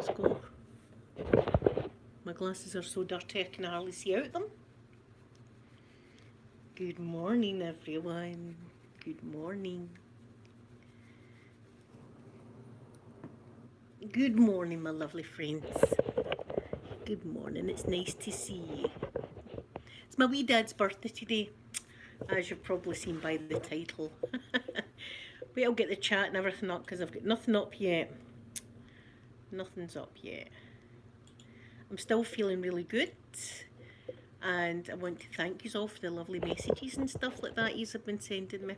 let's go. My glasses are so dirty I can hardly see out them. Good morning, everyone. Good morning. Good morning, my lovely friends. Good morning. It's nice to see you. It's my wee dad's birthday today, as you've probably seen by the title. Wait, I'll get the chat and everything up because I've got nothing up yet. Nothing's up yet. I'm still feeling really good, and I want to thank you all for the lovely messages and stuff like that you have been sending me.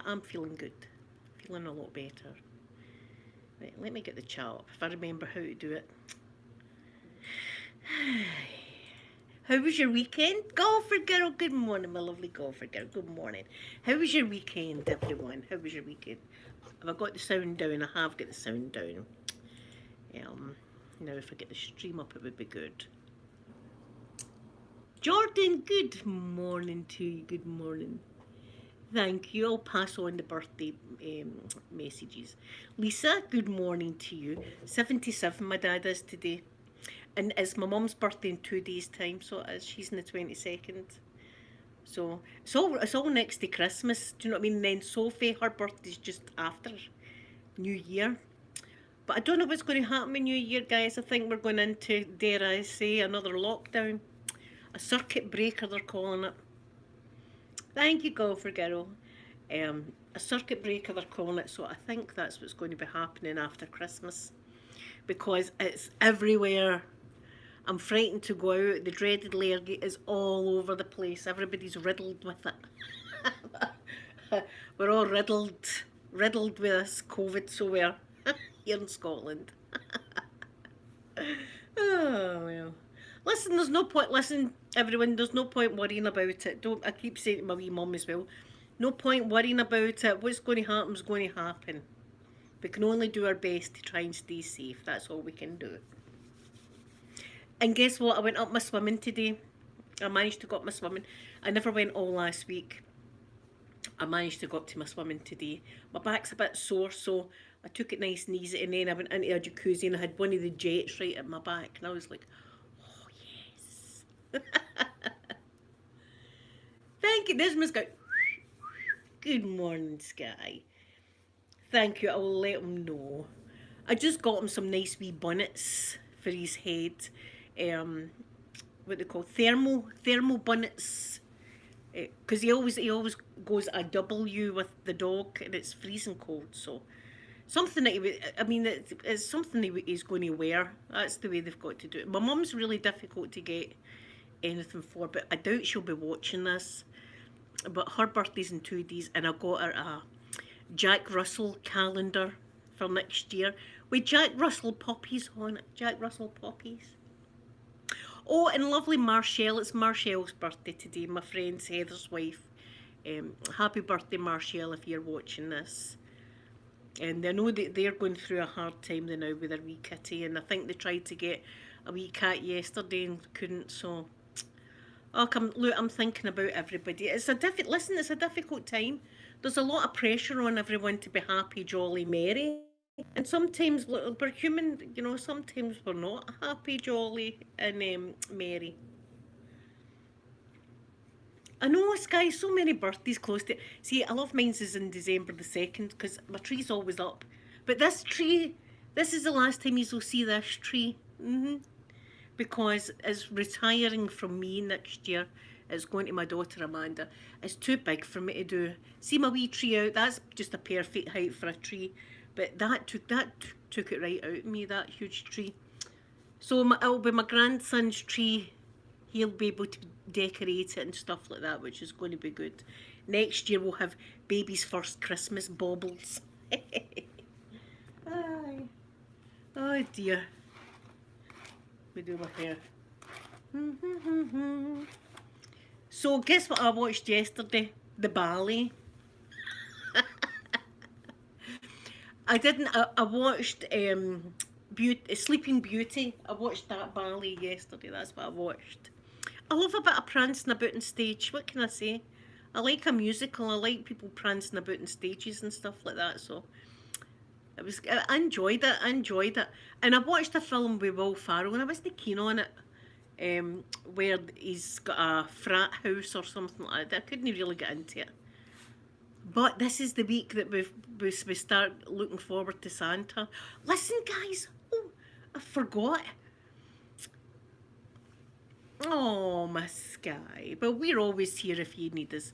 I'm feeling good, feeling a lot better. Right, let me get the chat up if I remember how to do it. How was your weekend? Golfer girl, good morning, my lovely golfer girl, good morning. How was your weekend, everyone? How was your weekend? Have I got the sound down? I have got the sound down. Now if I get the stream up it would be good. Jordan, good morning to you, good morning. Thank you, I'll pass on the birthday messages. Lisa, good morning to you. 77 my dad is today. And it's my mum's birthday in 2 days' time, so it is. She's on the 22nd. So it's all next to Christmas, do you know what I mean? And then Sophie, her birthday's just after New Year. But I don't know what's going to happen in New Year, guys. I think we're going into, dare I say, another lockdown. A circuit breaker, they're calling it. Thank you, golfer girl. A circuit breaker, they're calling it. So I think that's what's going to be happening after Christmas. Because it's everywhere. I'm frightened to go out. The dreaded Lairgate is all over the place. Everybody's riddled with it. We're all riddled with this COVID, so we're here in Scotland. Oh, well. Listen, there's no point, listen, everyone, there's no point worrying about it. I keep saying to my wee mum as well, no point worrying about it. What's going to happen is going to happen. We can only do our best to try and stay safe. That's all we can do. And guess what? I went up my swimming today. I managed to go up my swimming. I never went all last week. I managed to go up to my swimming today. My back's a bit sore, so I took it nice and easy. And then I went into a jacuzzi and I had one of the jets right at my back. And I was like, oh, yes. Thank you. There's my Sky. Good morning, Sky. Thank you. I will let him know. I just got him some nice wee bonnets for his head. What they call thermal bonnets. Because he always goes a W with the dog, and it's freezing cold. So something that it's something he's going to wear. That's the way they've got to do it. My mum's really difficult to get anything for, but I doubt she'll be watching this. But her birthday's in 2 days, and I got her a Jack Russell calendar for next year with Jack Russell poppies on it. Jack Russell poppies. Oh, and lovely Marshall. It's Marshall's birthday today, my friend's Heather's wife. Happy birthday, Marshall, if you're watching this. And I know that they're going through a hard time now with their wee kitty, and I think they tried to get a wee cat yesterday and couldn't, so... Oh, look, I'm thinking about everybody. It's a difficult time. There's a lot of pressure on everyone to be happy, jolly, merry. And sometimes, look, we're human, you know, sometimes we're not happy, jolly, and merry. I know, Sky, so many birthdays close to... See, I love mine's is in December the 2nd, because my tree's always up. But this tree, this is the last time you'll see this tree. Because it's retiring from me next year. It's going to my daughter Amanda. It's too big for me to do. See my wee tree out? That's just a perfect height for a tree. But that took it right out of me, that huge tree. So it'll be my grandson's tree. He'll be able to decorate it and stuff like that, which is going to be good. Next year we'll have baby's first Christmas baubles. Oh dear. We do my hair. So guess what I watched yesterday? The ballet. I watched Sleeping Beauty. I watched that ballet yesterday. That's what I watched. I love a bit of prancing about on stage. What can I say? I like a musical. I like people prancing about on stages and stuff like that. So I enjoyed it. I enjoyed it, and I watched a film with Will Ferrell, and I wasn't keen on it. Where he's got a frat house or something like that. I couldn't really get into it. But this is the week that we start looking forward to Santa. Listen, guys. Oh, I forgot. Oh, my Sky. But we're always here if you need us.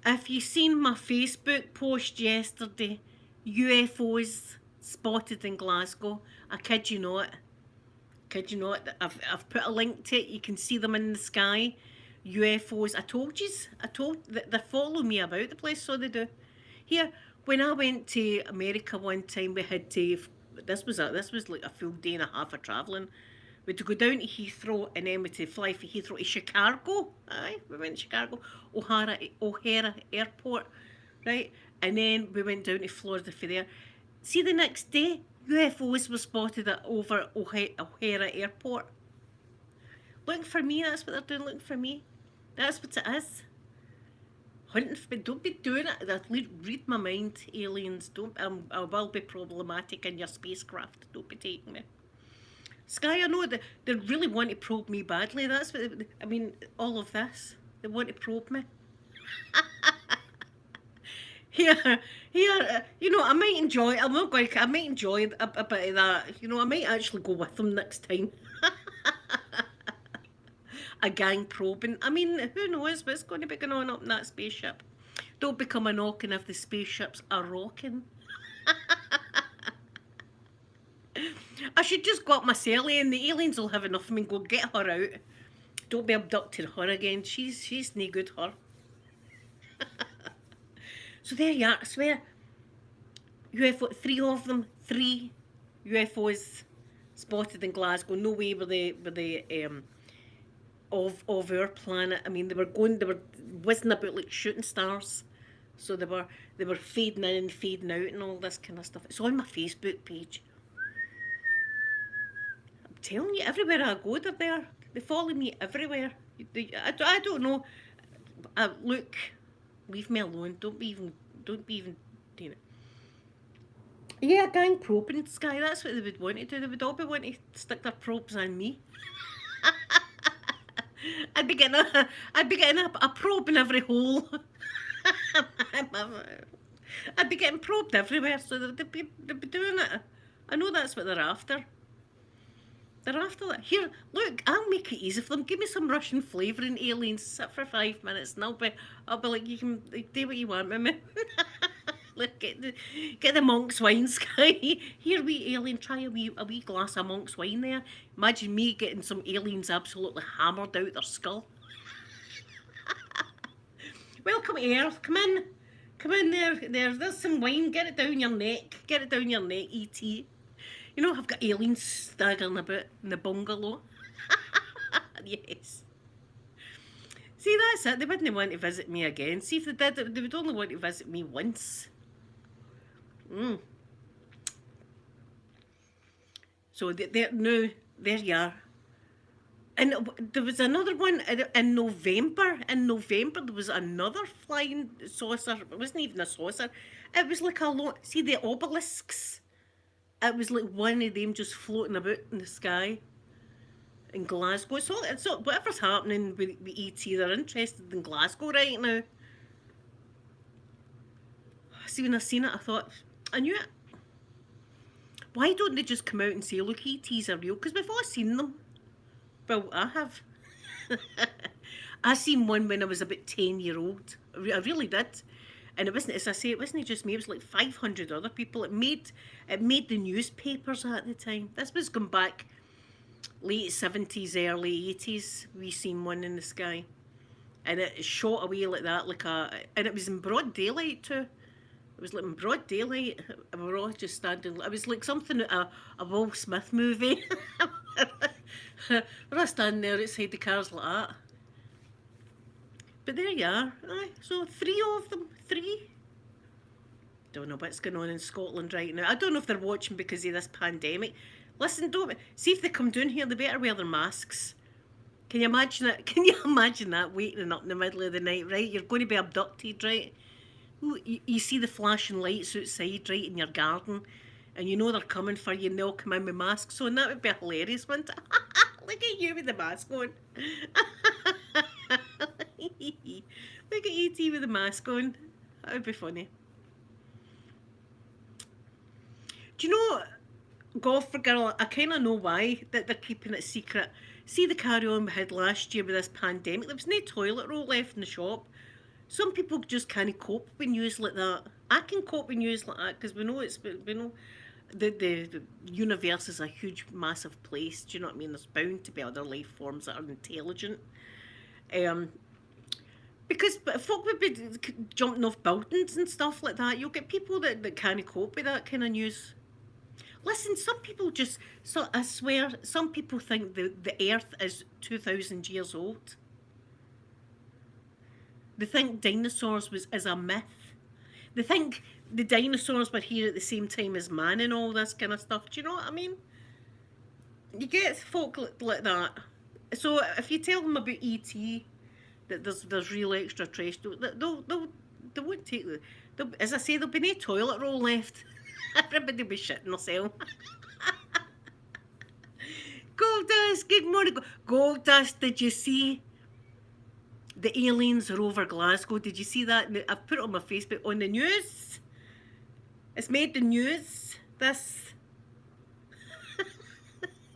If you seen my Facebook post yesterday, UFOs spotted in Glasgow, I kid you not. Kid you not, I've put a link to it. You can see them in the sky. UFOs. I told yous. I told they follow me about the place, so they do. Here, when I went to America one time, we had to. This was like a full day and a half of travelling. We had to go down to Heathrow and then we had to fly from Heathrow to Chicago. Aye, we went to Chicago, O'Hara Airport, right? And then we went down to Florida for there. See, the next day, UFOs were spotted at over O'Hara Airport. Looking for me, that's what they're doing, looking for me. That's what it is. Hunting for me, don't be doing it. Read my mind, aliens. Don't. I will be problematic in your spacecraft. Don't be taking me. Sky, I know that they really want to probe me badly. That's what I mean. All of this, they want to probe me. Here, you know, I might enjoy. I'm not going. I might enjoy a bit of that. You know, I might actually go with them next time. A gang probing. I mean, who knows what's going to be going on up in that spaceship? Don't become a knocking if the spaceships are rocking. I should just go up my celly and the aliens will have enough of me and go get her out. Don't be abducting her again. She's no good, her. So there you are. I swear. UFO, three UFOs spotted in Glasgow. No way were they of our planet. I mean, they were whizzing about like shooting stars. So they were fading in and fading out and all this kind of stuff. It's on my Facebook page. I'm telling you, everywhere I go, they're there. They follow me everywhere. I don't know. Look, leave me alone. Don't be even doing it. Yeah, gang probing, Sky. That's what they would want to do. They would all be wanting to stick their probes on me. I'd be getting a probe in every hole. I'd be getting probed everywhere, so they'd be doing it. I know that's what they're after. They're after that. Here, look, I'll make it easy for them. Give me some Russian flavouring, aliens. Sit for 5 minutes and I'll be like, you can do what you want with me. Look, get the monk's wine, Sky. Here, wee alien, try a wee glass of monk's wine there. Imagine me getting some aliens absolutely hammered out their skull. Welcome to Earth. Come in. Come in there. There's some wine. Get it down your neck. Get it down your neck, E.T. You know, I've got aliens staggering about in the bungalow. Yes. See, that's it. They wouldn't want to visit me again. See, if they did, they would only want to visit me once. So there you are. And there was another one in November. In November, there was another flying saucer. It wasn't even a saucer. It was like see the obelisks? It was like one of them just floating about in the sky in Glasgow. It's all whatever's happening with E.T., they're interested in Glasgow right now. See, when I seen it, I thought, I knew it. Why don't they just come out and say, look, E.T.'s are real? Because we've all seen them. Well, I have. I seen one when I was about 10-year-old. I really did. And it wasn't, as I say, it wasn't just me, it was like 500 other people. It made the newspapers at the time. This was going back late 70s, early 80s. We seen one in the sky. And it shot away like that, and it was in broad daylight too. It was like in broad daylight. And we were all just standing. It was like something a Will Smith movie. We're all standing there outside the cars like that. But there you are. So 3 of them. 3. Don't know what's going on in Scotland right now. I don't know if they're watching because of this pandemic. Listen, don't see if they come down here. They better wear their masks. Can you imagine it? Can you imagine that waiting up in the middle of the night? Right, you're going to be abducted, right? You see the flashing lights outside, right in your garden, and you know they're coming for you and they'll come in with masks on. That would be hilarious, wouldn't it? Look at you with the mask on. Look at E.T. with the mask on. That would be funny. Do you know, Golfer Girl, I kind of know why that they're keeping it secret. See the carry on we had last year with this pandemic? There was no toilet roll left in the shop. Some people just can't cope with news like that. I can cope with news like that because we know the universe is a huge, massive place. Do you know what I mean? There's bound to be other life forms that are intelligent. Um, because folk would be jumping off buildings and stuff like that. You'll get people that can't cope with that kind of news. Listen, some people just, so I swear, some people think the earth is 2,000 years old. They think dinosaurs is a myth. They think the dinosaurs were here at the same time as man and all this kind of stuff. Do you know what I mean? You get folk like that. So if you tell them about E.T., that there's real extraterrestrial, they won't take the. As I say, there'll be no toilet roll left. Everybody will be shitting themselves. Goldust, good morning. Goldust, did you see the aliens are over Glasgow? Did you see that? I've put it on my Facebook on the news. It's made the news. This.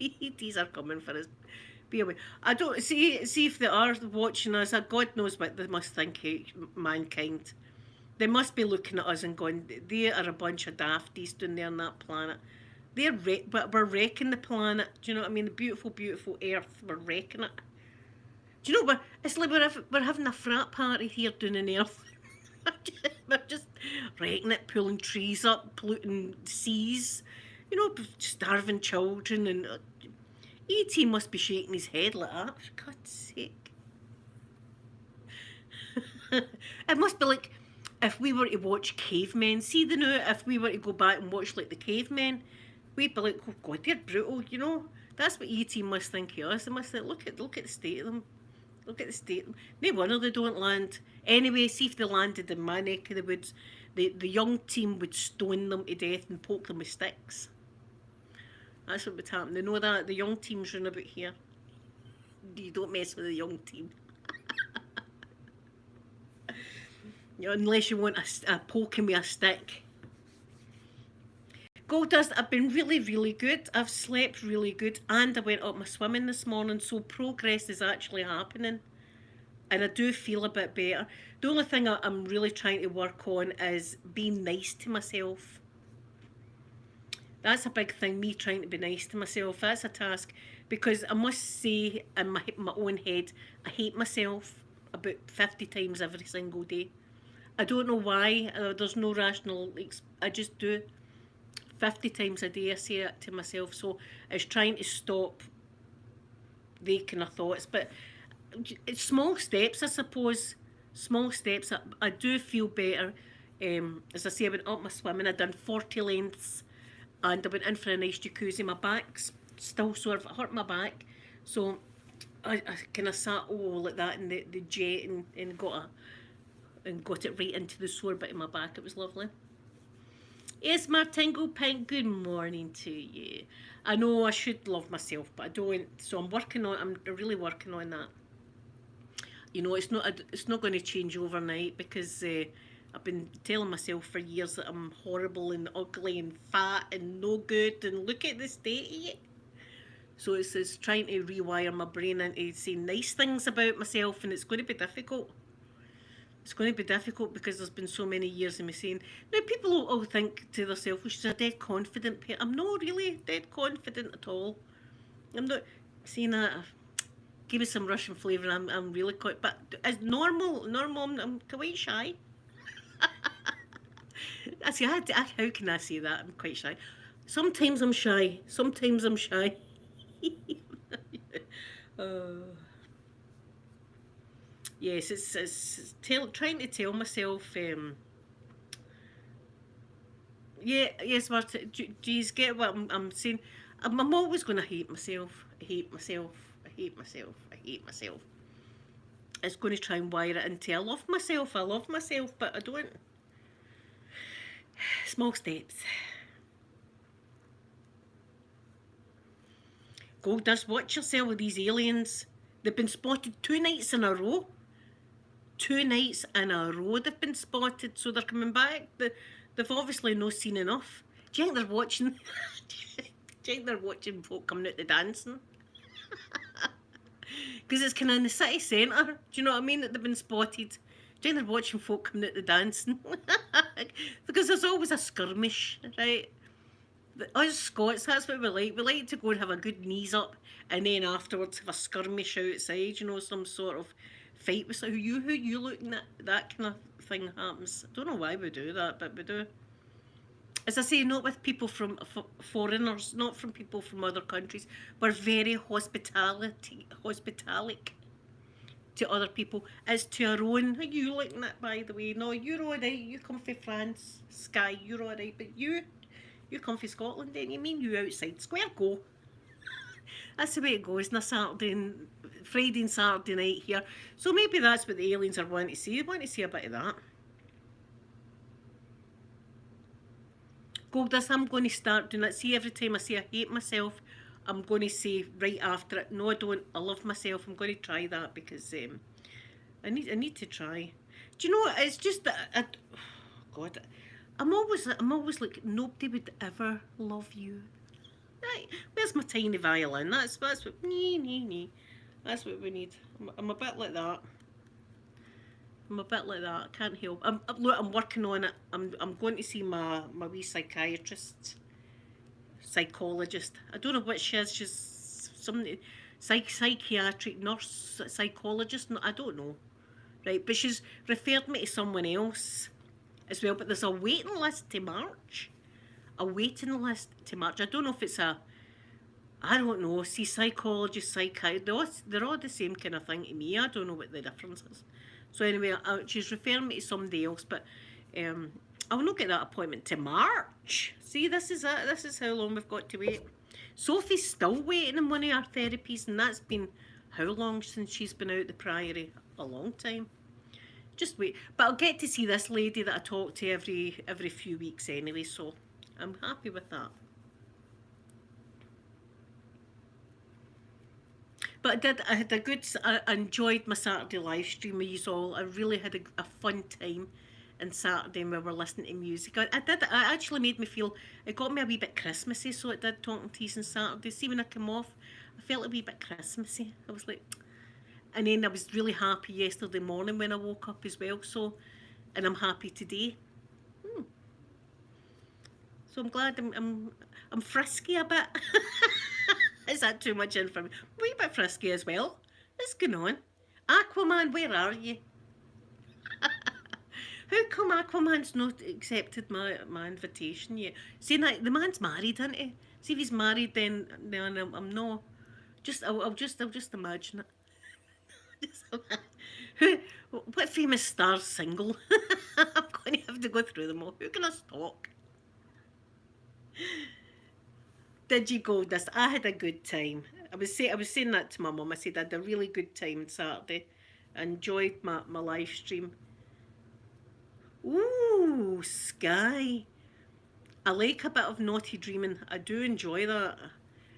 ETs are coming for us. Be away. I don't see if they are watching us. God knows what they must think of mankind. They must be looking at us and going, they are a bunch of dafties down there on that planet. But we're wrecking the planet. Do you know what I mean? The beautiful, beautiful Earth. We're wrecking it. Do you know, it's like we're having a frat party here down on Earth. We're just wrecking it, pulling trees up, polluting seas. You know, starving children, and E.T. must be shaking his head like that, for God's sake. It must be like if we were to watch cavemen. See the new, if we were to go back and watch like the cavemen, we'd be like, oh God, they're brutal, you know? That's what E.T. must think of us. They must think, look at the state of them. Look at the state of them. No wonder they don't land. Anyway, see if they landed in my neck of the woods, the young team would stone them to death and poke them with sticks. That's what would happen. They know that the young team's run about here. You don't mess with the young team. You know, unless you want a poking with a stick. Goldust, I've been really, really good. I've slept really good, and I went up my swimming this morning, so progress is actually happening. And I do feel a bit better. The only thing I'm really trying to work on is being nice to myself. That's a big thing, me trying to be nice to myself. That's a task, because I must say in my own head, I hate myself about 50 times every single day. I don't know why. There's no rational, I just do. 50 times a day I say it to myself. So it's trying to stop the kind of thoughts. But it's small steps, I suppose. Small steps. I do feel better. As I say, I went up my swimming. I done 40 lengths. And I went in for a nice jacuzzi. My back's still sore. It hurt my back. So I kind of sat like that in the jet and got it right into the sore bit of my back. It was lovely. Yes, Martingle Pink, good morning to you. I know I should love myself, but I don't. So I'm really working on that. You know, it's not going to change overnight, because I've been telling myself for years that I'm horrible and ugly and fat and no good, and look at the state of it. So it's trying to rewire my brain into saying nice things about myself, and it's going to be difficult. It's going to be difficult because there's been so many years of me saying, now people will think to themselves, well, she's a dead confident parent. I'm not really dead confident at all. I'm not saying that. Give me some Russian flavour, I'm really quite, but as normal, I'm quite shy. I say, how can I say that? I'm quite shy. Sometimes I'm shy. Yes, it's trying to tell myself. Yes, Martin. Do you get what I'm saying? I'm always going to hate myself. I hate myself. It's going to try and wire it into I love myself, but I don't. Small steps. Goldust, watch yourself with these aliens. They've been spotted 2 nights in a row. 2 nights in a row they've been spotted, so they're coming back. They've obviously no seen enough. Do you think they're watching? Do you think they're watching folk coming out the dancing? Because it's kind of in the city centre. Do you know what I mean? That they've been spotted. Do you think they're watching folk coming out the dancing? Because there's always a skirmish, right? Us Scots, that's what we like. We like to go and have a good knees up, and then afterwards have a skirmish outside. You know, some sort of fight with who you looking at. That kind of thing happens. I don't know why we do that, but we do. As I say, not with people from foreigners, not from people from other countries. We're very hospitalic to other people. As to our own. Who you looking at, by the way? No, you're all right. You come from France, Sky. You're all right, but you come from Scotland, then you mean you outside. Square go. That's the way it goes on a Friday and Saturday night here. So maybe that's what the aliens are wanting to see. They want to see a bit of that. Goldust, I'm going to start doing that. See, every time I say I hate myself, I'm going to say right after it, no I don't, I love myself. I'm going to try that because I need to try. Do you know what, it's just that, God, I'm always like, nobody would ever love you. Right, where's my tiny violin? That's what, that's what we need. I'm a bit like that. I'm a bit like that. I can't help. Look, I'm working on it. I'm going to see my wee psychiatrist, psychologist. I don't know what she is. She's some psychiatric nurse, psychologist. I don't know, right? But she's referred me to someone else as well. But there's a waiting list to March. A waiting list to March. I don't know if it's I don't know. See, psychologist, psychiatrist, they're all the same kind of thing to me. I don't know what the difference is. So anyway, she's referring me to somebody else, but I will not get that appointment to March. See, this is it. This is how long we've got to wait. Sophie's still waiting in one of our therapies, and that's been how long since she's been out the Priory? A long time. Just wait. But I'll get to see this lady that I talk to every few weeks anyway, so I'm happy with that. But I enjoyed my Saturday live stream with you all. I really had a fun time on Saturday when we were listening to music. It actually made me feel, it got me a wee bit Christmassy, so it did, talking to you on Saturday. See, when I came off, I felt a wee bit Christmassy. I was like, and then I was really happy yesterday morning when I woke up as well, so, and I'm happy today. So I'm glad I'm frisky a bit. Is that too much information? A wee bit frisky as well. What's going on? Aquaman, where are you? How come Aquaman's not accepted my invitation yet? See, now, the man's married, isn't he? See, if he's married, then I'm not. I'll just imagine it. What famous star's single? I'm going to have to go through them all. Who can I stalk? Did you go this? I had a good time. I was saying that to my mum. I said I had a really good time on Saturday. I enjoyed my live stream. Ooh, Sky. I like a bit of naughty dreaming. I do enjoy that.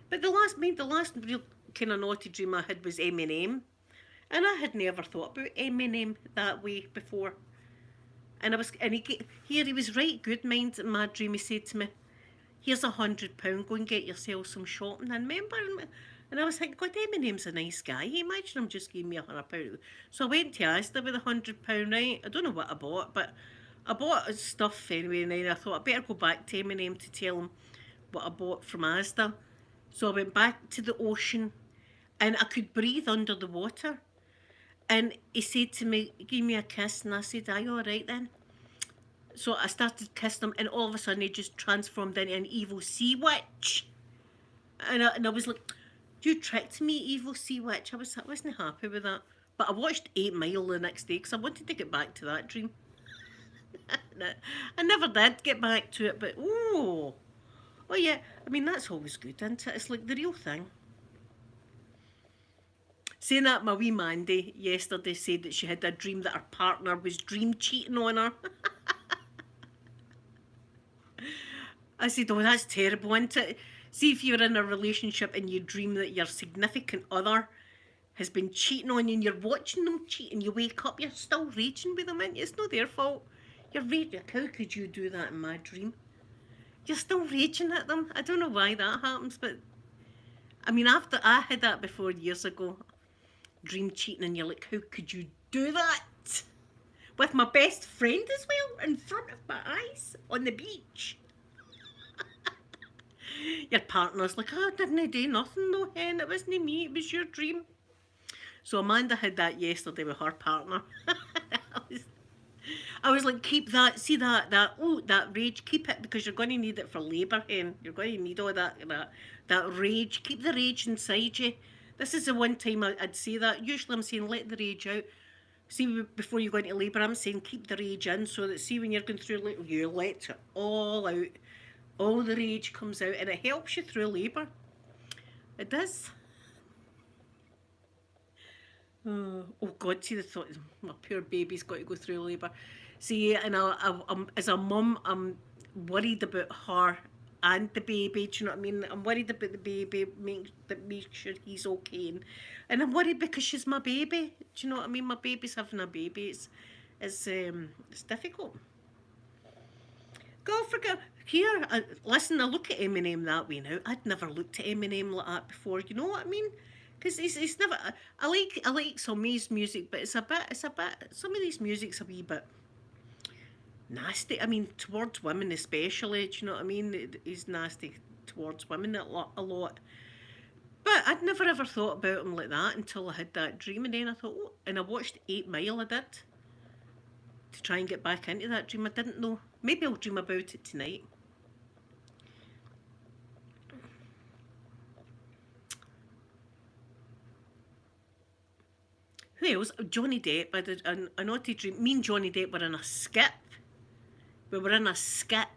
But the last real kind of naughty dream I had was Eminem. And I had never thought about Eminem that way before. And he was right good mind in my dream. He said to me, here's £100, go and get yourself some shopping. And remember, and I was thinking, God, Eminem's a nice guy. Imagine him just giving me £100. So I went to Asda with £100, right? I don't know what I bought, but I bought stuff anyway, and then I thought I better go back to Eminem to tell him what I bought from Asda. So I went back to the ocean, and I could breathe under the water. And he said to me, give me a kiss, and I said, are you all right then? So I started kissing him, and all of a sudden he just transformed into an evil sea witch. And I was like, you tricked me, evil sea witch. I wasn't happy with that. But I watched 8 Mile the next day because I wanted to get back to that dream. I never did get back to it, but oh yeah, I mean, that's always good, isn't it? It's like the real thing. Saying that, my wee Mandy yesterday said that she had a dream that her partner was dream cheating on her. I said, oh, that's terrible, isn't it? See if you're in a relationship and you dream that your significant other has been cheating on you and you're watching them cheat and you wake up, you're still raging with them, and it's not their fault. You're raging. How could you do that in my dream? You're still raging at them. I don't know why that happens, but I mean, after I had that before years ago, dream cheating, and you're like, how could you do that? With my best friend as well, in front of my eyes, on the beach. Your partner's like, oh, I didn't do nothing though, hen, it wasn't me, it was your dream. So Amanda had that yesterday with her partner. I was like, keep that, see that rage, keep it, because you're going to need it for labour, hen. You're going to need all that rage. Keep the rage inside you. This is the one time I'd say that. Usually I'm saying let the rage out. See, before you go into labour, I'm saying keep the rage in, so that, see, when you're going through labour, you let it all out. All the rage comes out, and it helps you through labour. It does. Oh God, see the thought, my poor baby's got to go through labour. See, and as a mum, I'm worried about her and the baby. Do you know what I mean? I'm worried about the baby, make sure he's okay, and I'm worried because she's my baby. Do you know what I mean? My baby's having a baby. It's difficult. God forgive. Here, listen, I look at Eminem that way now. I'd never looked at Eminem like that before. You know what I mean? Because he's never. I like some of his music, but it's a bit. Some of these music's a wee bit nasty. I mean, towards women especially. Do you know what I mean? He's nasty towards women a lot. But I'd never ever thought about him like that until I had that dream, and then I thought, oh, and I watched 8 Mile. I did, to try and get back into that dream. I didn't know. Maybe I'll dream about it tonight. Who else? Johnny Depp. I did a naughty dream. Me and Johnny Depp were in a skip. We were in a skip.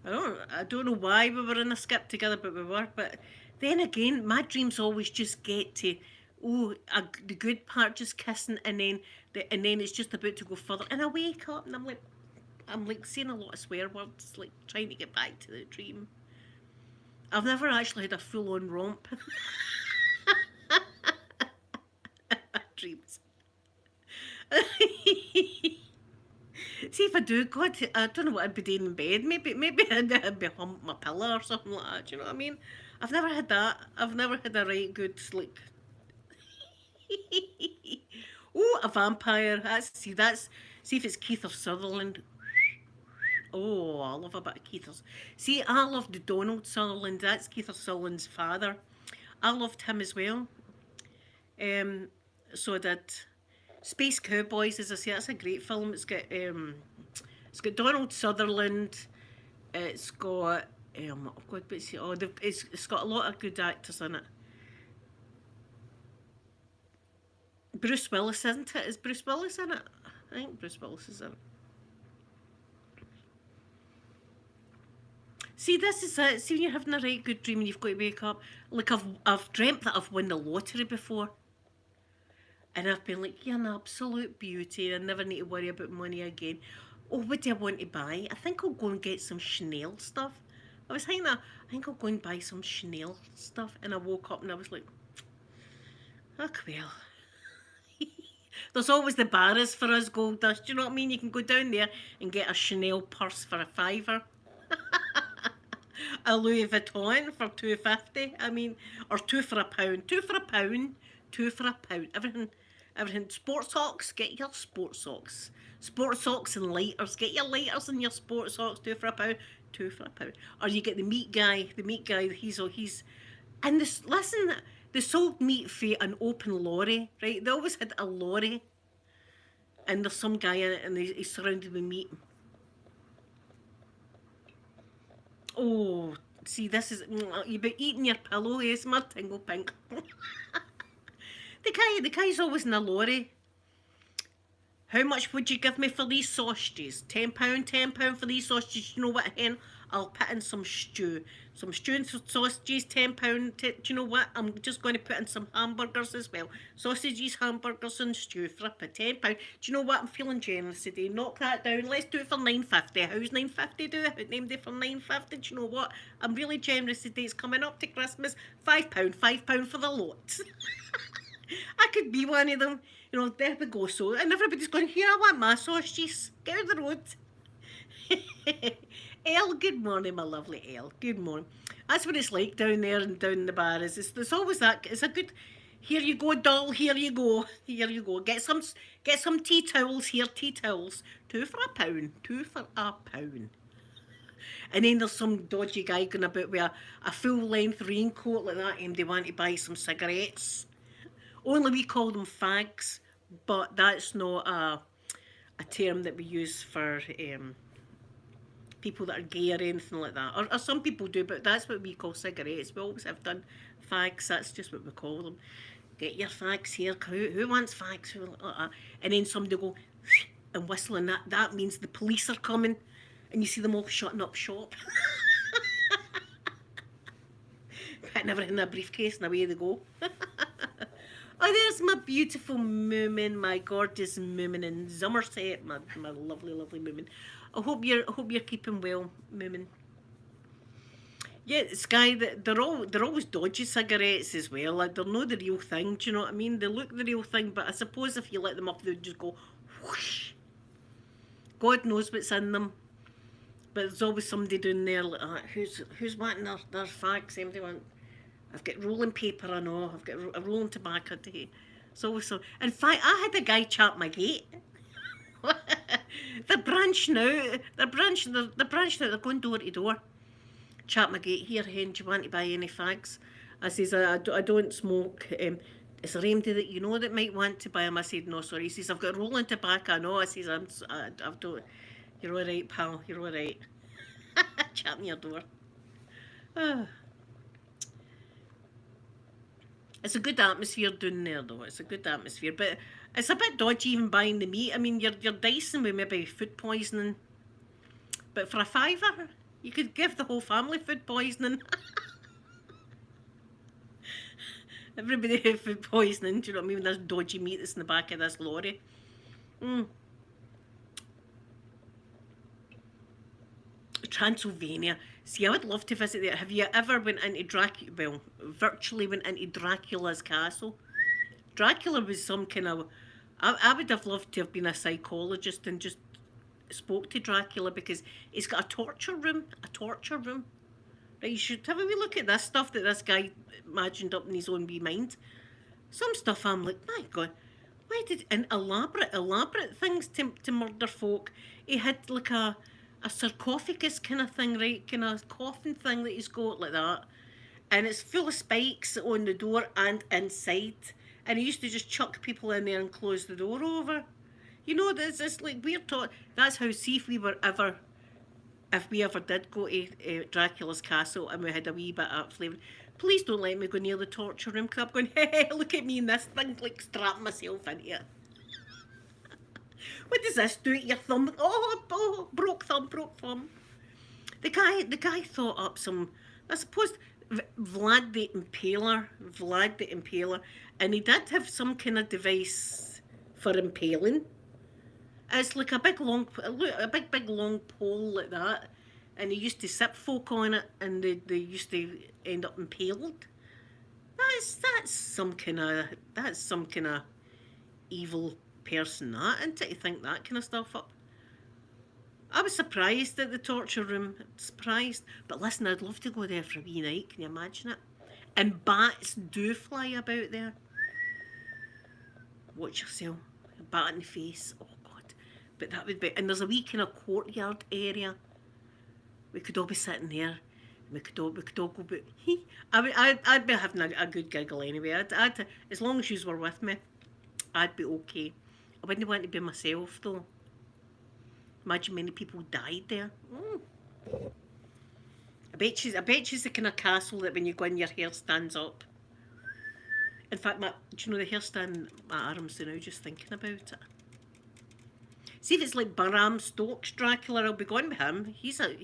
I don't know why we were in a skip together, but we were. But then again, my dreams always just get to, the good part, just kissing, and then it's just about to go further, and I wake up and I'm like saying a lot of swear words, like trying to get back to the dream. I've never actually had a full-on romp. Dreams. See, if I do, God, I don't know what I'd be doing in bed. Maybe I'd be humping my pillow or something like that. Do you know what I mean? I've never had that. I've never had a right good sleep. Oh, a vampire. See if it's Keith or Sutherland. Oh, I love a bit of Keith. See, I loved Donald Sutherland. That's Keith Sutherland's father. I loved him as well. So I did. Space Cowboys, as I say, that's a great film. It's got Donald Sutherland. It's got oh God, but see, it's got a lot of good actors in it. Bruce Willis, isn't it? Is Bruce Willis in it? I think Bruce Willis is in it. See, this is it. See, when you're having a right good dream and you've got to wake up. Like, I've dreamt that I've won the lottery before. And I've been like, you're an absolute beauty. I never need to worry about money again. Oh, what do I want to buy? I think I'll go and get some Chanel stuff. I was thinking that, I think I'll go and buy some Chanel stuff. And I woke up and I was like, oh, well. There's always the bars for us, Gold Dust. Do you know what I mean? You can go down there and get a Chanel purse for $5. A Louis Vuitton for $2.50. I mean, or £2 for £1. £2 for £1. £2 for £1. Everything. Sports socks. Get your sports socks. Sports socks and lighters. Get your lighters and your sports socks. £2 for £1. £2 for £1. Or you get the meat guy. The meat guy. He's. And this. Listen. They sold meat for an open lorry. Right. They always had a lorry. And there's some guy in it, and he's surrounded with meat. Oh, see, this is, you've been eating your pillow, yes, my tingle pink. The guy's always in a lorry. How much would you give me for these sausages? £10, £10 for these sausages. You know what, hen? I'll put in some stew. Some stew and sausages, £10. Do you know what? I'm just going to put in some hamburgers as well. Sausages, hamburgers and stew for a £10. Do you know what? I'm feeling generous today. Knock that down. Let's do it for £9.50. How's £9.50 do it? Named it for £9.50. Do you know what? I'm really generous today. It's coming up to Christmas. £5. £5 for the lot. I could be one of them. You know, there we go. So, and everybody's going, here, I want my sausages. Get out the road. Elle, good morning, my lovely Elle. Good morning. That's what it's like down there and down in the bar. There's always that. It's a good. Here you go, doll. Here you go. Here you go. Get some tea towels here. Tea towels. £2 for £1. £2 for £1. And then there's some dodgy guy going about with a full length raincoat like that, and they want to buy some cigarettes. Only we call them fags, but that's not a term that we use for people that are gay or anything like that. Or some people do, but that's what we call cigarettes. We always have done fags. That's just what we call them. Get your fags here. Who wants fags? And then somebody go and whistle, and that means the police are coming. And you see them all shutting up shop. Putting everything in a briefcase and away they go. Oh, there's my beautiful Moomin, my gorgeous Moomin in Somerset, my lovely, lovely Moomin. I hope you're keeping well, Moomin. Yeah, Sky, they're always dodgy cigarettes as well. Like, they're not the real thing. Do you know what I mean? They look the real thing, but I suppose if you let them up, they'd just go whoosh. God knows what's in them. But there's always somebody down there like that. Who's wanting their fags? Empty one. I've got rolling paper, I know. I've got a rolling tobacco today. So. In fact, I had a guy chat my gate. They're branch now. They're branch now. They're going door to door. Chat my gate. Here, hen, do you want to buy any fags? I says, I don't smoke. Is there anybody that you know that might want to buy them? I said, no, sorry. He says, I've got rolling tobacco. I know. I says, I don't. You're all right, pal. You're all right. Chat me your door. It's a good atmosphere down there, though. It's a good atmosphere, but it's a bit dodgy even buying the meat. I mean, you're dicing with maybe food poisoning, but for a £5, you could give the whole family food poisoning. Everybody had food poisoning. Do you know what I mean? There's dodgy meat that's in the back of this lorry. Transylvania. See, I would love to visit there. Have you ever went into Dracula? Well, virtually went into Dracula's castle. Dracula was some kind of. I would have loved to have been a psychologist and just spoke to Dracula, because he's got a torture room. A torture room. Right, you should have a wee look at this stuff that this guy imagined up in his own wee mind. Some stuff I'm like, my God, why did and elaborate things to murder folk? He had like a sarcophagus kind of thing, right? Kind of coffin thing that he's got like that. And it's full of spikes on the door and inside. And he used to just chuck people in there and close the door over. You know, it's like weird talk. That's how, see if we ever did go to Dracula's castle and we had a wee bit of flavour. Please don't let me go near the torture room, because I'm going, hey, look at me in this thing, like strapping myself into it. What does this do to your thumb? Oh, broke thumb. The guy thought up some, I suppose, Vlad the Impaler, and he did have some kind of device for impaling. It's like a big long pole like that, and he used to sit folk on it, and they used to end up impaled. That's some kind of evil person, that, isn't it, to think that kind of stuff up. I was surprised at the torture room, surprised. But listen, I'd love to go there for a wee night, can you imagine it? And bats do fly about there. Watch yourself, a bat in the face, oh God. But that would be, and there's a wee kind of courtyard area. We could all be sitting there. We could all go, but I'd be having a good giggle anyway. I'd, as long as you were with me, I'd be okay. I wouldn't want to be myself though. Imagine many people died there. I bet she's the kind of castle that when you go in, your hair stands up. In fact, do you know the hair stand my arms now just thinking about it? See if it's like Bram Stoker's Dracula, I'll be going with him. He's a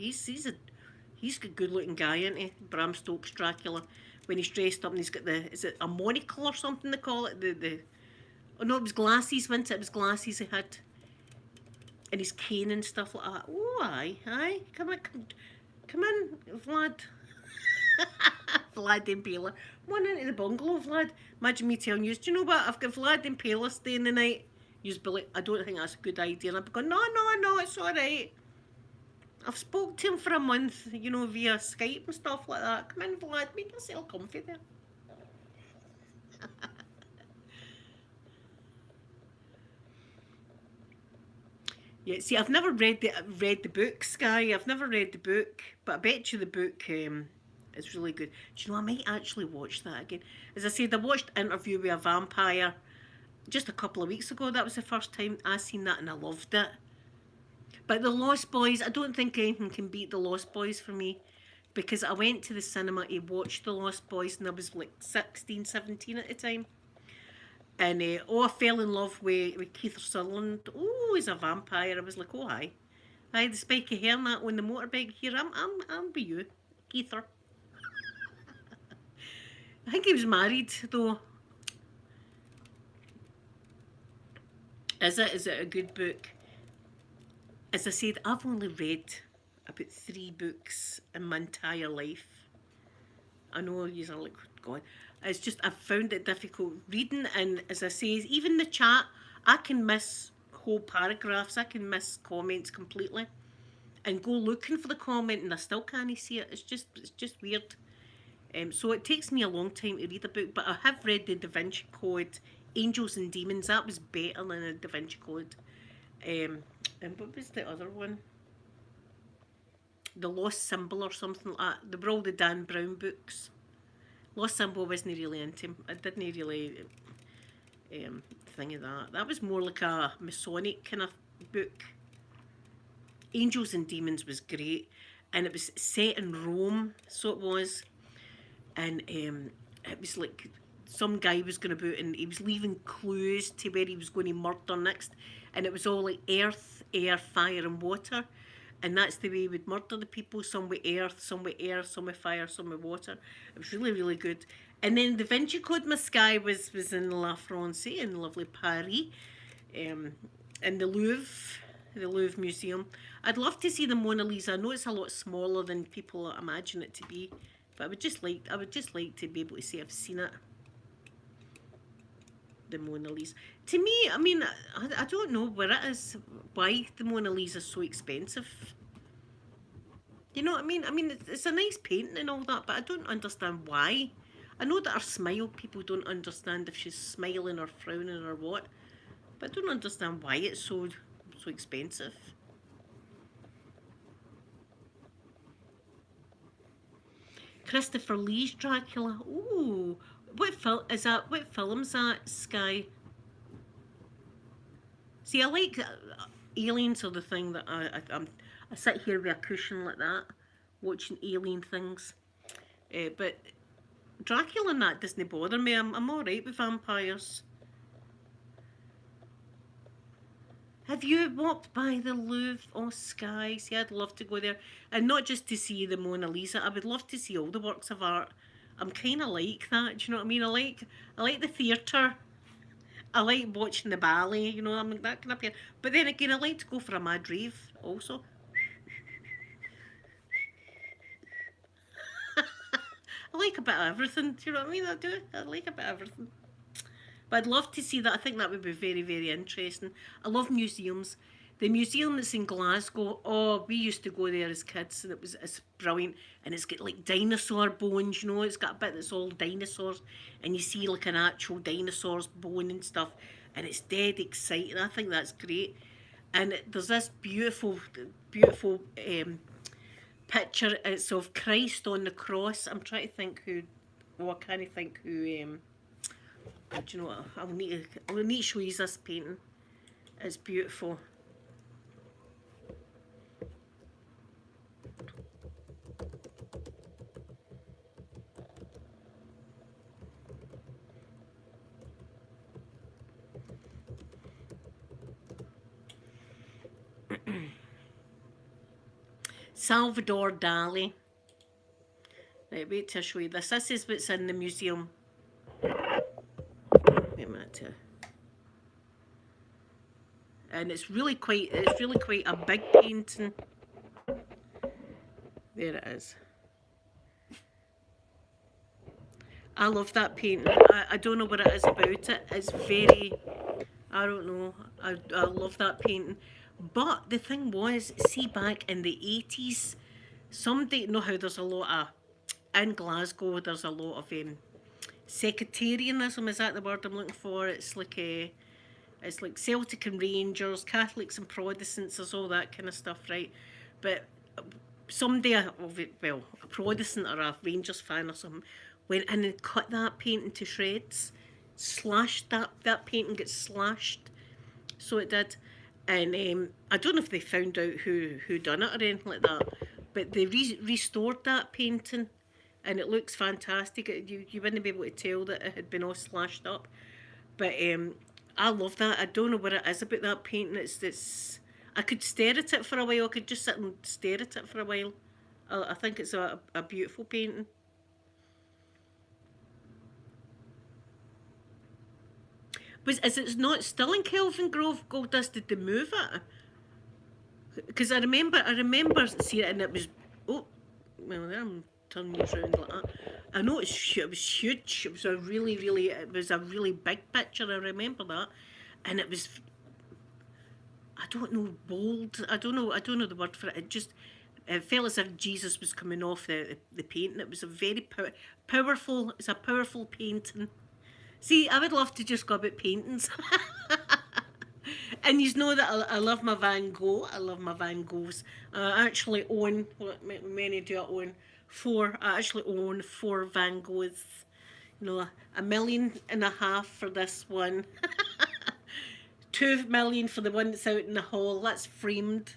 He's a good looking guy, isn't he? Bram Stoker's Dracula. When he's dressed up and he's got the, is it a monocle or something they call it? Oh no, it was glasses, wasn't it? It was glasses he had. And his cane and stuff like that. Oh, aye, aye. Come in, Vlad. Vlad Impaler. Come on into the bungalow, Vlad. Imagine me telling you, do you know what? I've got Vlad Impaler staying the night. You'd be like, I don't think that's a good idea. And I'd be going, no, it's alright. I've spoke to him for a month, via Skype and stuff like that. Come in, Vlad, make yourself comfy there. Yeah, see, I've never read the book, Sky. I've never read the book, but I bet you the book is really good. Do you know, I might actually watch that again. As I said, I watched Interview with a Vampire just a couple of weeks ago. That was the first time I seen that, and I loved it. But The Lost Boys, I don't think anything can beat The Lost Boys for me, because I went to the cinema to watch The Lost Boys, and I was like 16, 17 at the time. And I fell in love with Keith Sutherland. Oh, he's a vampire. I was like, oh hi. I had the spiky hair and that on the motorbike here. I'm with you, Keither. I think he was married though. Is it? Is it a good book? As I said, I've only read about 3 books in my entire life. I know you're like, God. It's just, I've found it difficult reading, and as I say, even the chat, I can miss whole paragraphs, I can miss comments completely, and go looking for the comment, and I still can't see it. It's just weird. So it takes me a long time to read a book, but I have read the Da Vinci Code, Angels and Demons. That was better than the Da Vinci Code. And what was the other one? The Lost Symbol or something like that. They were all the Dan Brown books. Lost Symbol wasn't really into him. I didn't really thing of that. That was more like a Masonic kind of book. Angels and Demons was great, and it was set in Rome, so it was. And it was like some guy was going about, and he was leaving clues to where he was going to murder next, and it was all like earth, air, fire, and water. And that's the way he would murder the people, some with earth, some with air, some with fire, some with water. It was really, really good. And then Da Vinci Code, my Sky, was in La France, in lovely Paris, in the Louvre Museum. I'd love to see the Mona Lisa. I know it's a lot smaller than people imagine it to be, but I would just like to be able to say I've seen it. The Mona Lisa. To me, I mean, I don't know where it is, why the Mona Lisa is so expensive. You know what I mean? I mean, it's a nice painting and all that, but I don't understand why. I know that her smile, people don't understand if she's smiling or frowning or what, but I don't understand why it's so expensive. Christopher Lee's Dracula. Ooh, what film is that? What film's that, Sky? See, I like aliens are the thing that I sit here with a cushion like that, watching alien things. But Dracula and that doesn't bother me. I'm alright with vampires. Have you walked by the Louvre or Sky? See, I'd love to go there. And not just to see the Mona Lisa. I would love to see all the works of art. I'm kind of like that, do you know what I mean? I like the theatre. I like watching the ballet, I'm like that kind of person. But then again, I like to go for a mad rave also. I like a bit of everything, do you know what I mean? I do. I like a bit of everything. But I'd love to see that. I think that would be very, very interesting. I love museums. The museum that's in Glasgow, oh, we used to go there as kids, and it's brilliant. And it's got like dinosaur bones, it's got a bit that's all dinosaurs, and you see like an actual dinosaur's bone and stuff, and it's dead exciting. I think that's great. And there's this beautiful, beautiful picture. It's of Christ on the cross. I'm trying to think who. Oh, I can't think who. Do you know what? I'll need to show you this painting. It's beautiful. Salvador Dali. wait till I show you this. This is what's in the museum. Wait a minute. And it's really quite a big painting. There it is. I love that painting. I don't know what it is about it. It's very, I don't know. I love that painting. But the thing was, see, back in the 80s, somebody, know how there's a lot of, in Glasgow, there's a lot of sectarianism, is that the word I'm looking for? It's like Celtic and Rangers, Catholics and Protestants, there's all that kind of stuff, right? But somebody, well, a Protestant or a Rangers fan or something, went in and cut that painting to shreds, slashed that painting, gets slashed, so it did. And I don't know if they found out who done it or anything like that, but they restored that painting, and it looks fantastic. You wouldn't be able to tell that it had been all slashed up. But I love that. I don't know what it is about that painting. It's I could stare at it for a while. I could just sit and stare at it for a while. I think it's a beautiful painting. Is it not still in Kelvingrove, Goldust? Did they move it? Because I remember seeing it, and it was, oh, well, there I'm turning you around like that. I know it was huge. It was a really big picture. I remember that, and it was, I don't know, bold. I don't know the word for it. It felt as if Jesus was coming off the painting. It was a very powerful. It's a powerful painting. See, I would love to just go about paintings. And you know that I love my Van Gogh. I love my Van Goghs. I actually own, many do I own? 4. I actually own 4 Van Goghs. You know, $1.5 million for this one. 2 million for the one that's out in the hall. That's framed.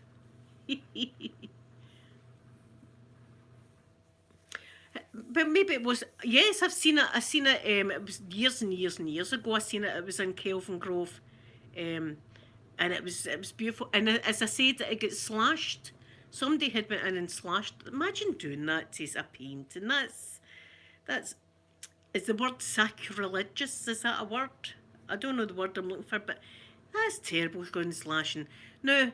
But maybe it was, yes, I've seen it. It was years and years and years ago. I seen it. It was in Kelvingrove, and it was beautiful. And as I said, it gets slashed. Somebody had went in and slashed. Imagine doing that to a painting. That's is the word sacrilegious? Is that a word? I don't know the word I'm looking for, but that's terrible going slashing. Now,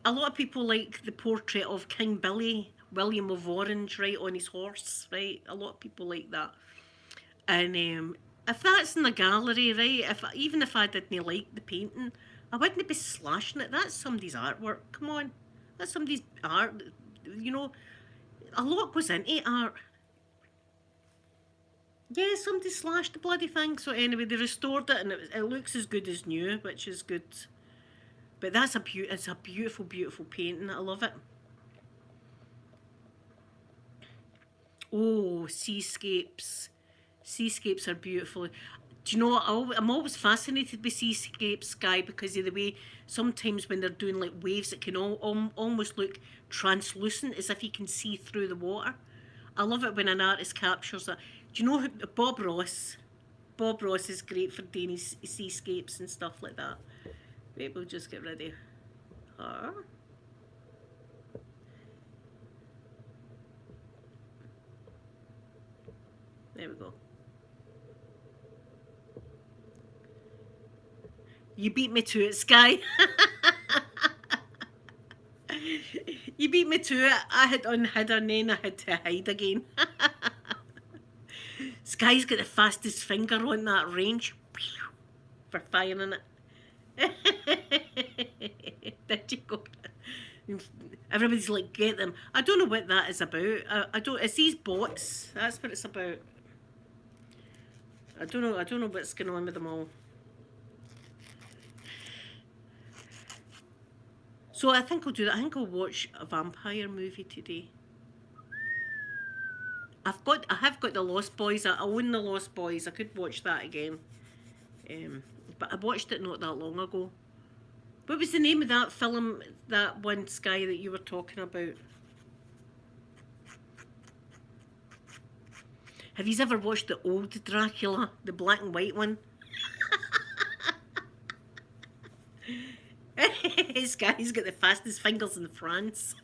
a lot of people like the portrait of King Billy, William of Orange, right, on his horse, right? A lot of people like that. And if that's in the gallery, right, even if I didn't like the painting, I wouldn't be slashing it. That's somebody's artwork. Come on. That's somebody's art. You know, a lot goes into art. Yeah, somebody slashed the bloody thing. So anyway, they restored it, and it looks as good as new, which is good. But it's a beautiful, beautiful painting. I love it. Oh, seascapes. Seascapes are beautiful. Do you know what? I'm always fascinated by seascapes, Sky, because of the way sometimes when they're doing like waves, it can almost look translucent, as if you can see through the water. I love it when an artist captures that. Do you know who, Bob Ross? Bob Ross is great for doing his seascapes and stuff like that. Wait, we'll just get rid of her. There we go. You beat me to it, Sky. You beat me to it. I had unhid her and then I had to hide again. Sky's got the fastest finger on that range for firing it. There you go. Everybody's like, get them. I don't know what that is about. I don't. It's these bots. That's what it's about. I don't know what's going on with them all. So I think I'll do that. I think I'll watch a vampire movie today. I have got the Lost Boys. I own the Lost Boys. I could watch that again. But I watched it not that long ago. What was the name of that film, that one, Sky, that you were talking about? Have you ever watched the old Dracula, the black and white one? This guy's got the fastest fingers in France.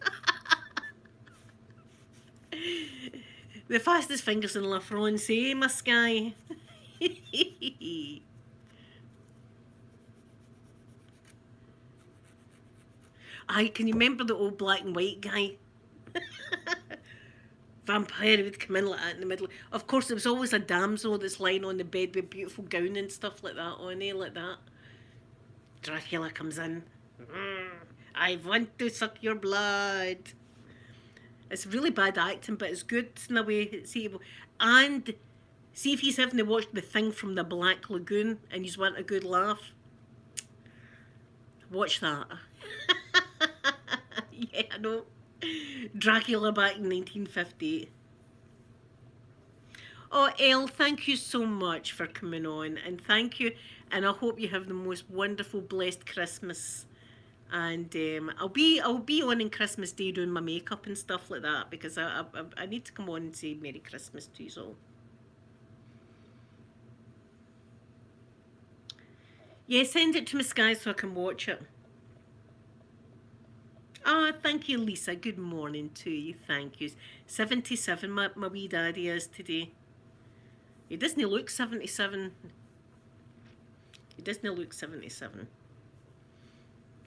The fastest fingers in La France, eh, my Sky? Aye, can you remember the old black and white guy? Vampire would come in like that in the middle. Of course, there was always a damsel that's lying on the bed with beautiful gown and stuff like that on, eh, like that. Dracula comes in. I want to suck your blood. It's really bad acting, but it's good in a way. And see if he's having watched the thing from the Black Lagoon and he's want a good laugh. Watch that. Yeah, I know. Dracula back in 1958. Oh, Elle, thank you so much for coming on, and thank you, and I hope you have the most wonderful, blessed Christmas. And I'll be on Christmas Day doing my makeup and stuff like that because I need to come on and say Merry Christmas to you all. Yeah, send it to me, Sky, so I can watch it. Ah, thank you, Lisa. Good morning to you. Thank you. 77, my wee daddy is today. He doesn't look 77. He doesn't look 77.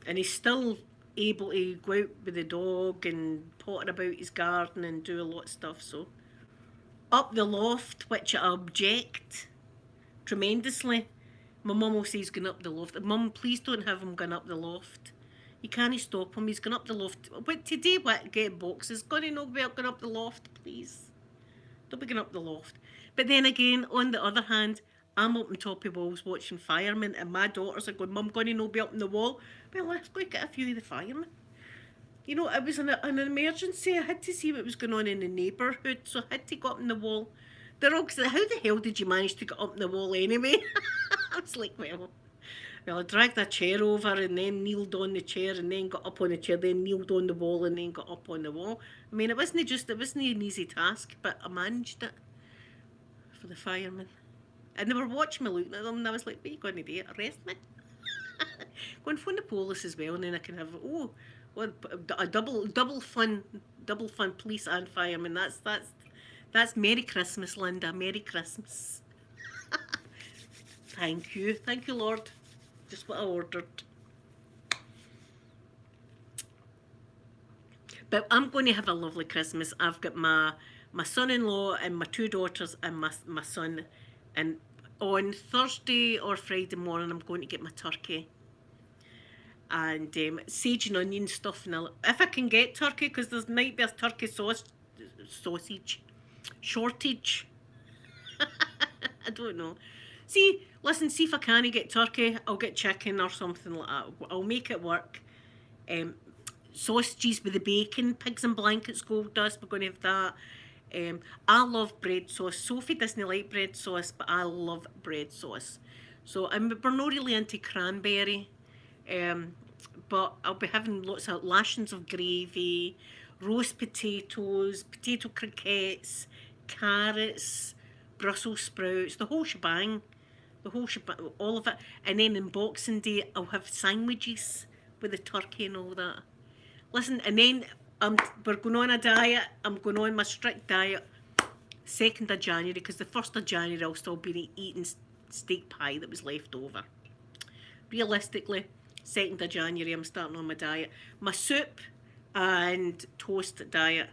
And he's still able to go out with the dog and potter about his garden and do a lot of stuff. So, up the loft, which I object tremendously. My mum will say he's going up the loft. Mum, please don't have him going up the loft. You can't stop him. He's going up the loft. But today, what? Get boxes. Gonna know about going up the loft, please. Don't be going up the loft. But then again, on the other hand, I'm up on top of walls watching firemen, and my daughters are going, Mum, going to know be up on the wall. Well, let's go get a few of the firemen. You know, it was an emergency. I had to see what was going on in the neighbourhood, so I had to go up on the wall. They're all saying, how the hell did you manage to get up on the wall anyway? I was like, well, I dragged a chair over and then kneeled on the chair and then got up on the chair, then kneeled on the wall and then got up on the wall. I mean, it wasn't an easy task, but I managed it for the firemen. And they were watching me looking at them, and I was like, what are you going to do? Arrest me? Go and phone the police as well, and then I can have, a double fun police and firemen. That's Merry Christmas, Linda. Merry Christmas. Thank you, Lord. Just what I ordered. But I'm going to have a lovely Christmas. I've got my son-in-law and my two daughters and my son. And on Thursday or Friday morning, I'm going to get my turkey. And sage and onion stuff. And if I can get turkey, because there might be a turkey sausage shortage. I don't know. See if I can get turkey, I'll get chicken or something like that. I'll make it work. Sausages with the bacon, pigs in blankets, gold dust, we're going to have that. I love bread sauce. Sophie doesn't like bread sauce, but I love bread sauce. So we're not really into cranberry, but I'll be having lots of lashings of gravy, roast potatoes, potato croquettes, carrots, Brussels sprouts, the whole shebang, all of it. And then in Boxing Day, I'll have sandwiches with the turkey and all that. Listen, and then we're going on a diet. I'm going on my strict diet 2nd of January, because the 1st of January I'll still be eating steak pie that was left over. Realistically, 2nd of January I'm starting on my diet. My soup and toast diet.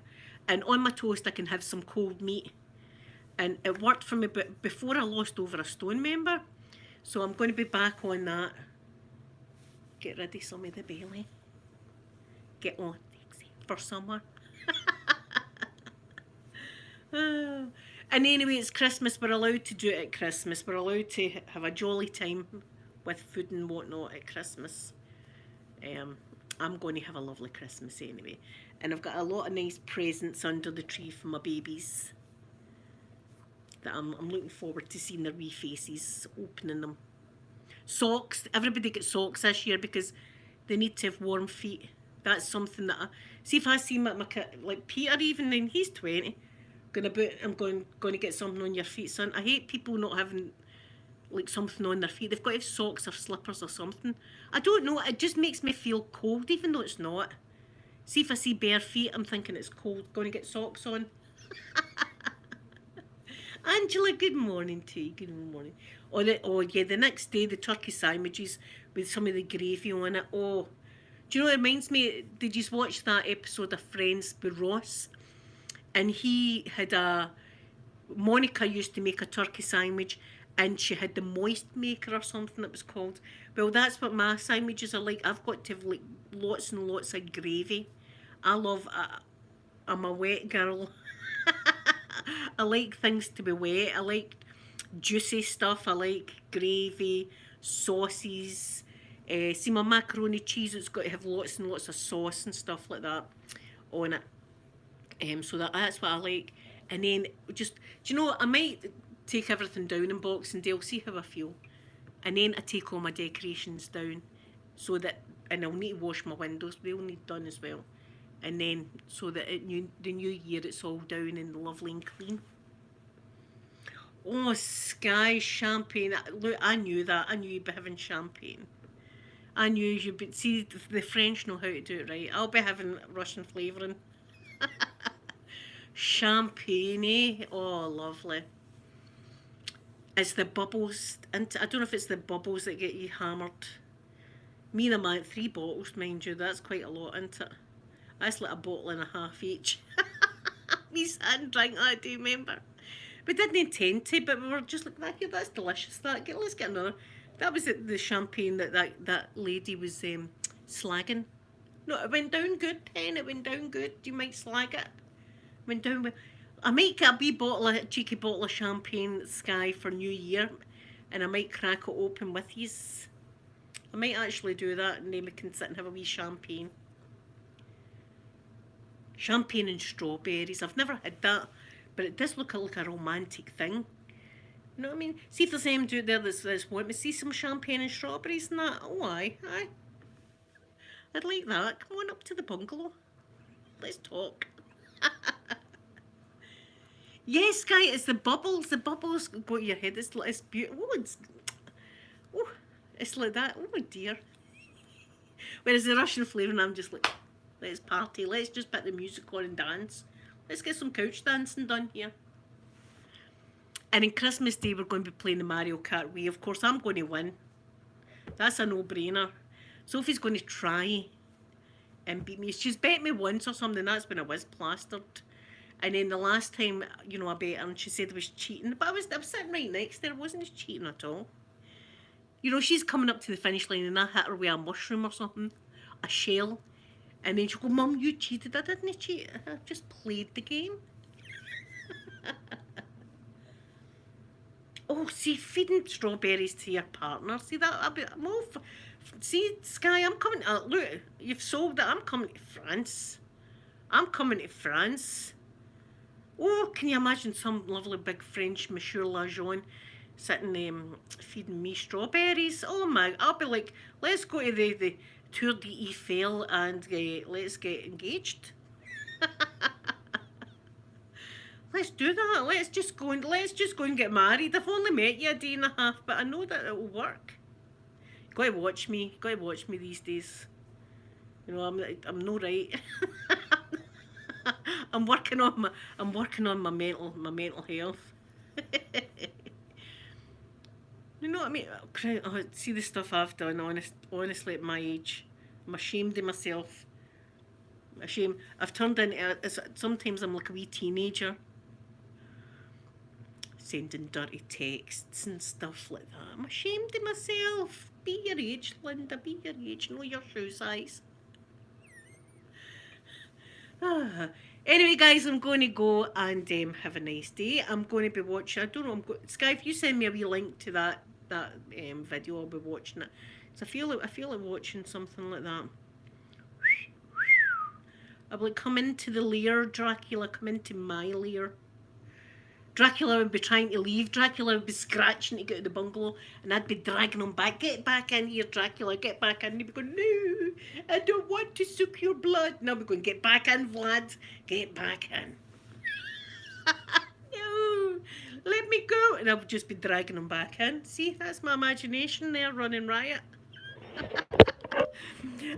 And on my toast I can have some cold meat. And it worked for me, but before I lost over a stone, member. So I'm going to be back on that. Get ready some of the belly. Get on for summer. And anyway, it's Christmas. We're allowed to do it at Christmas. We're allowed to have a jolly time with food and whatnot at Christmas. I'm going to have a lovely Christmas anyway. And I've got a lot of nice presents under the tree for my babies that I'm looking forward to seeing their wee faces, opening them. Socks. Everybody gets socks this year because they need to have warm feet. That's something that see if I see my kid, like Peter, even then he's 20, I'm going to get something on your feet, son. I hate people not having like something on their feet. They've got to have socks or slippers or something. I don't know. It just makes me feel cold, even though it's not. See if I see bare feet, I'm thinking it's cold. Going to get socks on. Angela, good morning to you. Good morning. Oh yeah, the next day the turkey sandwiches with some of the gravy on it. Oh, do you know what it reminds me? Did you watch that episode of Friends with Ross? And he had a Monica used to make a turkey sandwich and she had the moist maker or something it was called. Well, that's what my sandwiches are like. I've got to have like lots and lots of gravy. I love, I'm a wet girl. I like things to be wet. I like juicy stuff. I like gravy, sauces. See my macaroni cheese, it's got to have lots and lots of sauce and stuff like that on it. So that's what I like. And then just, do you know, I might take everything down in Boxing Day. I'll see how I feel. And then I take all my decorations down, so that, and I'll need to wash my windows. They'll need done as well. And then so that the new year it's all down and lovely and clean. Oh, Sky champagne! Look, I knew that. I knew you'd be having champagne. I knew you'd be. See, the French know how to do it right. I'll be having Russian flavouring. Champagne, eh? Oh, lovely. It's the bubbles, and I don't know if it's the bubbles that get you hammered. Me and I had 3 bottles, mind you. That's quite a lot, isn't it? That's like a bottle and a half each. We sat and drank that, do you remember? We didn't intend to, but we were just like, that. That's delicious. Let's get another. That was the champagne that lady was slagging. No, it went down good, Pen. It went down good. You might slag it. Went down with. I might get a wee bottle, a cheeky bottle of champagne, Sky, for New Year, and I might crack it open with yous. I might actually do that, and then we can sit and have a wee champagne. Champagne and strawberries. I've never had that, but it does look like a romantic thing. You know what I mean? See if there's anyone out there that's want me to see some champagne and strawberries and that. Oh, aye. I'd like that. Come on up to the bungalow. Let's talk. Yes, Guy, it's the bubbles. The bubbles go to your head. It's beautiful. It's like that. Oh, dear. Whereas the Russian flavouring, I'm just like, let's party. Let's just put the music on and dance. Let's get some couch dancing done here. And on Christmas Day, we're going to be playing the Mario Kart Wii. Of course, I'm going to win. That's a no-brainer. Sophie's going to try and beat me. She's bet me once or something. That's when I was plastered. And then the last time, you know, I bet her and she said I was cheating. But I was sitting right next to her. I wasn't cheating at all. You know, she's coming up to the finish line and I hit her with a mushroom or something. A shell. And then she'll go, Mum, you cheated. I didn't cheat. I just played the game. Oh, see, feeding strawberries to your partner. See that? I'm all see, Sky, I'm coming to, look, you've sold it. I'm coming to France. I'm coming to France. Oh, can you imagine some lovely big French Monsieur Lajon sitting feeding me strawberries? Oh my, I'll be like, let's go to the Tour d'Eiffel and let's get engaged. Let's do that. Let's just go and get married. I've only met you a day and a half, but I know that it'll work. You gotta watch me. You gotta watch me these days. You know, I'm no right. I'm working on my mental health. You know what I mean? Oh, see the stuff I've done. Honestly, at my age, I'm ashamed of myself. Ashamed. I've turned into. Sometimes I'm like a wee teenager, sending dirty texts and stuff like that. I'm ashamed of myself. Be your age, Linda. Be your age. Know your shoe size. Anyway, guys, I'm going to go and have a nice day. I'm going to be watching. I don't know. Sky, if you send me a wee link to that video, I'll be watching it. So I feel like watching something like that. I'll be like, come into the lair, Dracula. Come into my lair. Dracula would be trying to leave. Dracula would be scratching to get to the bungalow, and I'd be dragging him back. Get back in here, Dracula. Get back in. And he'd be going, no, I don't want to suck your blood. And I'll be going, get back in, Vlad. Get back in. No, let me go. And I'll just be dragging him back in. See, that's my imagination there running riot.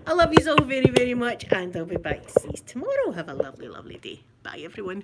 I love you all very, very much, and I'll be back to see you tomorrow. Have a lovely, lovely day. Bye, everyone.